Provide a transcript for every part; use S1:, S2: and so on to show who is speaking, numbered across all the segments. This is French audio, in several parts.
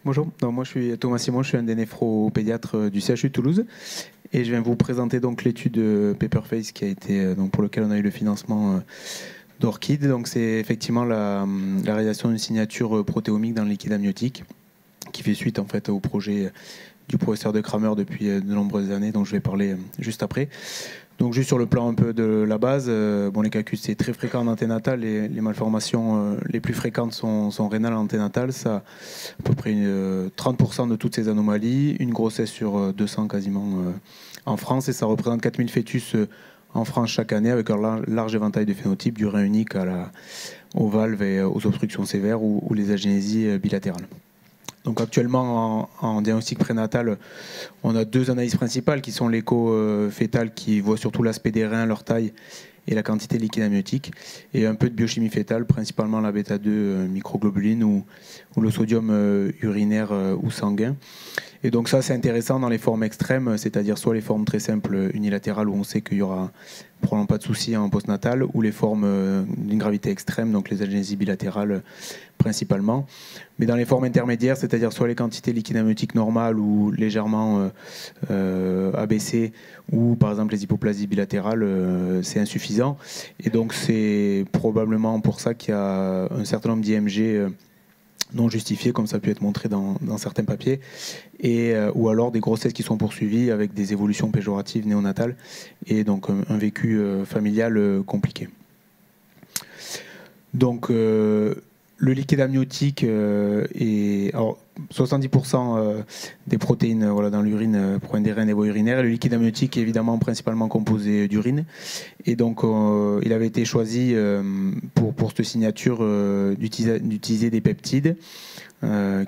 S1: Bonjour, donc moi je suis Thomas Simon, je suis un des néphropédiatres du CHU de Toulouse et je viens vous présenter donc l'étude Paperface qui a été donc pour lequel on a eu le financement d'Orchid. Donc c'est effectivement la réalisation d'une signature protéomique dans le liquide amniotique qui fait suite en fait au projet du professeur de Kramer depuis de nombreuses années, dont je vais parler juste après. Donc juste sur le plan un peu de la base, bon, les CACUS c'est très fréquent en anténatal et les malformations les plus fréquentes sont rénales en anténatal. Ça à peu près 30% de toutes ces anomalies, une grossesse sur 200 quasiment en France et ça représente 4000 fœtus en France chaque année avec un large éventail de phénotypes du rein unique aux valves et aux obstructions sévères ou les agénésies bilatérales. Donc actuellement en diagnostic prénatal, on a deux analyses principales qui sont l'écho fœtal qui voit surtout l'aspect des reins, leur taille et la quantité de liquide amniotique, et un peu de biochimie fœtale, principalement la bêta-2 microglobuline ou le sodium urinaire ou sanguin. Et donc ça c'est intéressant dans les formes extrêmes, c'est-à-dire soit les formes très simples unilatérales où on sait qu'il y aura probablement pas de souci en postnatal, ou les formes d'une gravité extrême, donc les agénésies bilatérales principalement. Mais dans les formes intermédiaires, c'est-à-dire soit les quantités liquide amniotique normales ou légèrement abaissées, ou par exemple les hypoplasies bilatérales, c'est insuffisant. Et donc c'est probablement pour ça qu'il y a un certain nombre d'IMG non justifiés, comme ça a pu être montré dans certains papiers, ou alors des grossesses qui sont poursuivies avec des évolutions péjoratives néonatales, et donc un vécu familial compliqué. Donc le liquide amniotique est... Alors, 70% des protéines dans l'urine proviennent des reins et des voies urinaires. Et le liquide amniotique est évidemment principalement composé d'urine. Et donc, il avait été choisi pour cette signature d'utiliser des peptides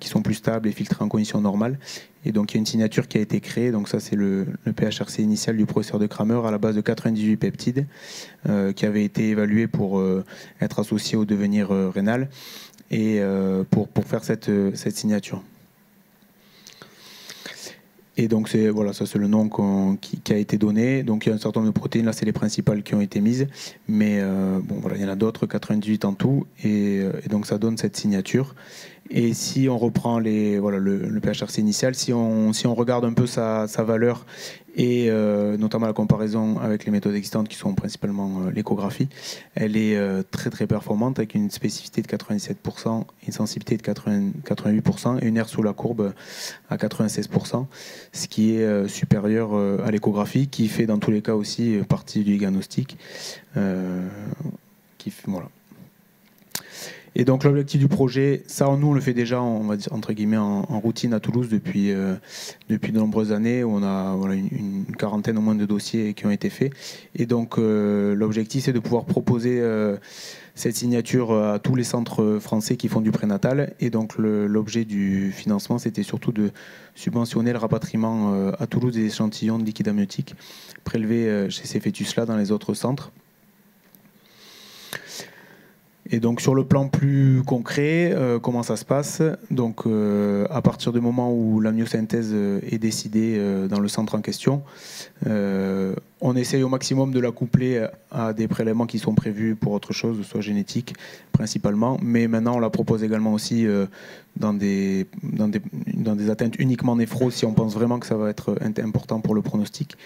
S1: qui sont plus stables et filtrés en conditions normales. Et donc, il y a une signature qui a été créée. Donc, ça, c'est le PHRC initial du professeur de Kramer à la base de 98 peptides qui avaient été évalués pour être associés au devenir rénal et pour faire cette signature. Et donc voilà, ça c'est le nom qui a été donné. Donc il y a un certain nombre de protéines, là c'est les principales qui ont été mises, mais bon voilà, il y en a d'autres, 98 en tout, et donc ça donne cette signature. Et si on reprend le PHRC initial, si on regarde un peu sa valeur et notamment la comparaison avec les méthodes existantes qui sont principalement l'échographie, elle est très très performante avec une spécificité de 97%, une sensibilité de 88% et une R sous la courbe à 96%, ce qui est supérieur à l'échographie qui fait dans tous les cas aussi partie du diagnostic. Voilà. Et donc l'objectif du projet, ça nous on le fait déjà, on va dire entre guillemets en routine à Toulouse depuis de nombreuses années. On a une quarantaine au moins de dossiers qui ont été faits. Et donc l'objectif c'est de pouvoir proposer cette signature à tous les centres français qui font du prénatal. Et donc l'objet du financement c'était surtout de subventionner le rapatriement à Toulouse des échantillons de liquide amniotique prélevés chez ces fœtus-là dans les autres centres. Et donc sur le plan plus concret, comment ça se passe? Donc à partir du moment où l'amniosynthèse est décidée dans le centre en question, on essaye au maximum de la coupler à des prélèvements qui sont prévus pour autre chose, soit génétique principalement, mais maintenant on la propose également aussi dans des atteintes uniquement néphro si on pense vraiment que ça va être important pour le pronostic.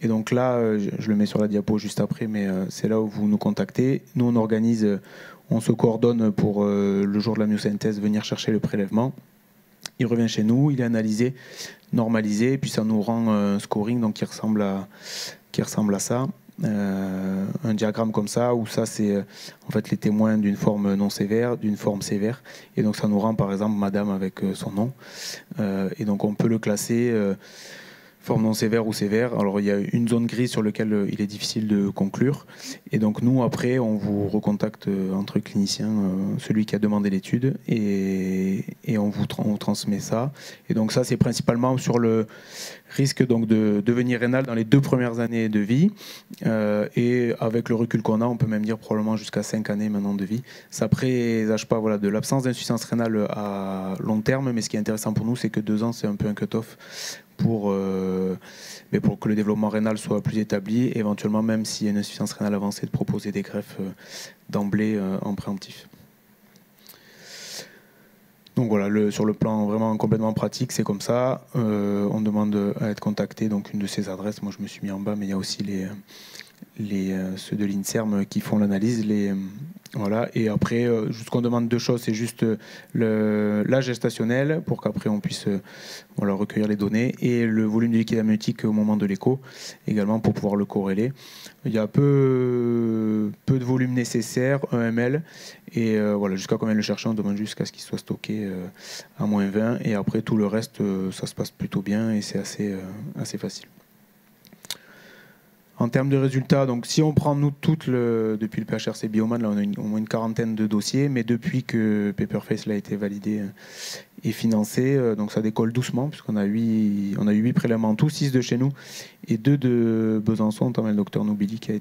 S1: Et donc là, je le mets sur la diapo juste après, mais c'est là où vous nous contactez. Nous, on organise, on se coordonne pour le jour de la myosynthèse venir chercher le prélèvement. Il revient chez nous, il est analysé, normalisé, et puis ça nous rend un scoring donc, qui ressemble à ça. Un diagramme comme ça, où ça c'est en fait les témoins d'une forme non sévère, d'une forme sévère. Et donc ça nous rend par exemple madame avec son nom. Et donc on peut le classer... forme non sévère ou sévère. Alors il y a une zone grise sur laquelle il est difficile de conclure. Et donc nous, après, on vous recontacte entre cliniciens, celui qui a demandé l'étude, et on vous transmet ça. Et donc ça, c'est principalement sur le risque donc, de devenir rénal dans les 2 premières années de vie. Et avec le recul qu'on a, on peut même dire probablement jusqu'à 5 années maintenant de vie. Ça présage pas de l'absence d'insuffisance rénale à long terme, mais ce qui est intéressant pour nous, c'est que 2 ans, c'est un peu un cut-off pour que le développement rénal soit plus établi, et éventuellement, même s'il y a une insuffisance rénale avancée, de proposer des greffes d'emblée en préemptif. Donc voilà, sur le plan vraiment complètement pratique, c'est comme ça. On demande à être contacté, donc une de ces adresses. Moi, je me suis mis en bas, mais il y a aussi ceux de l'INSERM qui font l'analyse. Voilà. Et après, ce qu'on demande deux choses, c'est juste l'âge gestationnel pour qu'après on puisse recueillir les données et le volume de liquide amniotique au moment de l'écho, également pour pouvoir le corréler. Il y a peu de volume nécessaire, 1 ml, et voilà, jusqu'à combien le chercher, on demande jusqu'à ce qu'il soit stocké à -20, et après tout le reste, ça se passe plutôt bien et c'est assez facile. En termes de résultats, donc si on prend nous toutes depuis le PHRC Bioman, là on a au moins une quarantaine de dossiers, mais depuis que Paperface a été validé et financé, donc ça décolle doucement, puisqu'on a 8 prélèvements en tout, 6 de chez nous et 2 de Besançon, notamment le docteur Noubili qui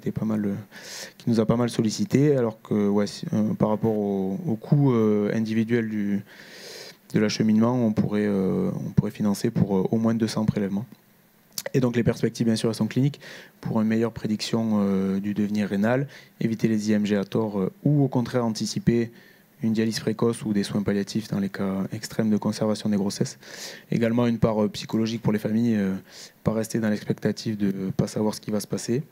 S1: nous a pas mal sollicité, alors que par rapport au coût individuel de l'acheminement, on pourrait financer pour au moins 200 prélèvements. Et donc les perspectives, bien sûr, elles sont cliniques pour une meilleure prédiction du devenir rénal, éviter les IMG à tort ou au contraire anticiper une dialyse précoce ou des soins palliatifs dans les cas extrêmes de conservation des grossesses. Également une part psychologique pour les familles, pas rester dans l'expectative de ne pas savoir ce qui va se passer.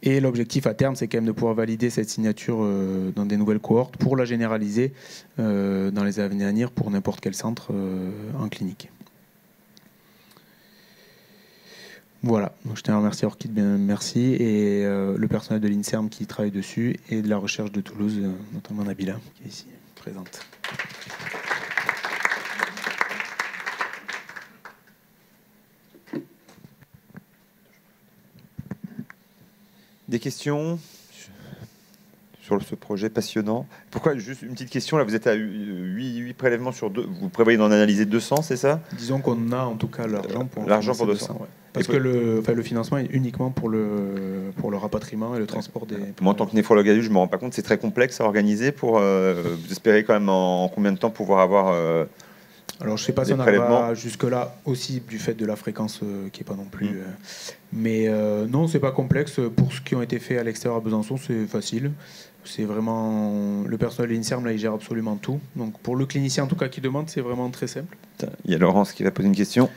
S1: Et l'objectif à terme, c'est quand même de pouvoir valider cette signature dans des nouvelles cohortes pour la généraliser dans les années à venir pour n'importe quel centre en clinique. Voilà, donc je tiens à remercier Orchid, bien merci, et le personnel de l'INSERM qui travaille dessus, et de la recherche de Toulouse, notamment Nabila, qui est ici présente.
S2: Des questions sur ce projet passionnant? Pourquoi, juste une petite question, là vous êtes à 8 prélèvements sur 2, vous prévoyez d'en analyser 200, c'est ça?
S1: Disons qu'on a en tout cas l'argent pour
S2: 200.
S1: Ouais. Parce que le financement est uniquement pour le rapatriement et le transport des...
S2: Moi en tant que néphrologue adulte, je ne me rends pas compte, c'est très complexe à organiser. Vous espérez quand même en combien de temps pouvoir avoir
S1: alors je ne sais pas si on arrivera jusque-là aussi du fait de la fréquence qui n'est pas non plus... mais non, c'est pas complexe. Pour ce qui ont été faits à l'extérieur à Besançon, c'est facile. C'est vraiment... Le personnel de l'INSERM, là, il gère absolument tout. Donc pour le clinicien, en tout cas, qui demande, c'est vraiment très simple.
S2: Il y a Laurence qui va poser une question.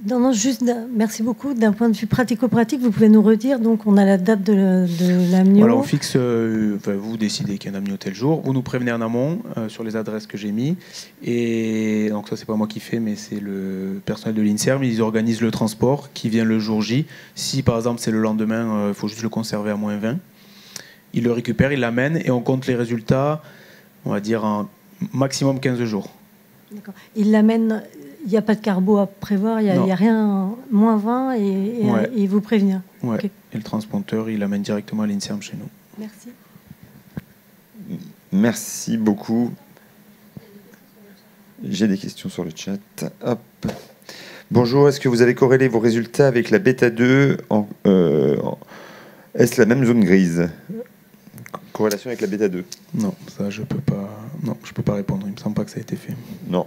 S3: Non, juste, merci beaucoup. D'un point de vue pratico-pratique, vous pouvez nous redire, donc on a la date de l'amnio.
S1: Voilà, on fixe, vous décidez qu'il y a un amnio tel jour, vous nous prévenez en amont sur les adresses que j'ai mis, et donc ça c'est pas moi qui fais, mais c'est le personnel de l'INSERM, ils organisent le transport qui vient le jour J. Si par exemple c'est le lendemain, il faut juste le conserver à -20, ils le récupèrent, ils l'amènent, et on compte les résultats, on va dire en maximum 15 jours.
S3: D'accord. Ils l'amènent... Il n'y a pas de carbo à prévoir, il n'y a rien, -20 et vous prévenir.
S1: Ouais.
S3: Okay.
S1: Et le transpondeur, il l'amène directement à l'INSERM chez nous.
S3: Merci.
S2: Merci beaucoup. J'ai des questions sur le chat. Hop. Bonjour, est-ce que vous avez corrélé vos résultats avec la bêta-2 Est-ce la même zone grise? Corrélation avec la bêta-2?
S1: Non, ça je peux pas. Non, je peux pas répondre. Il me semble pas que ça a été fait.
S2: Non.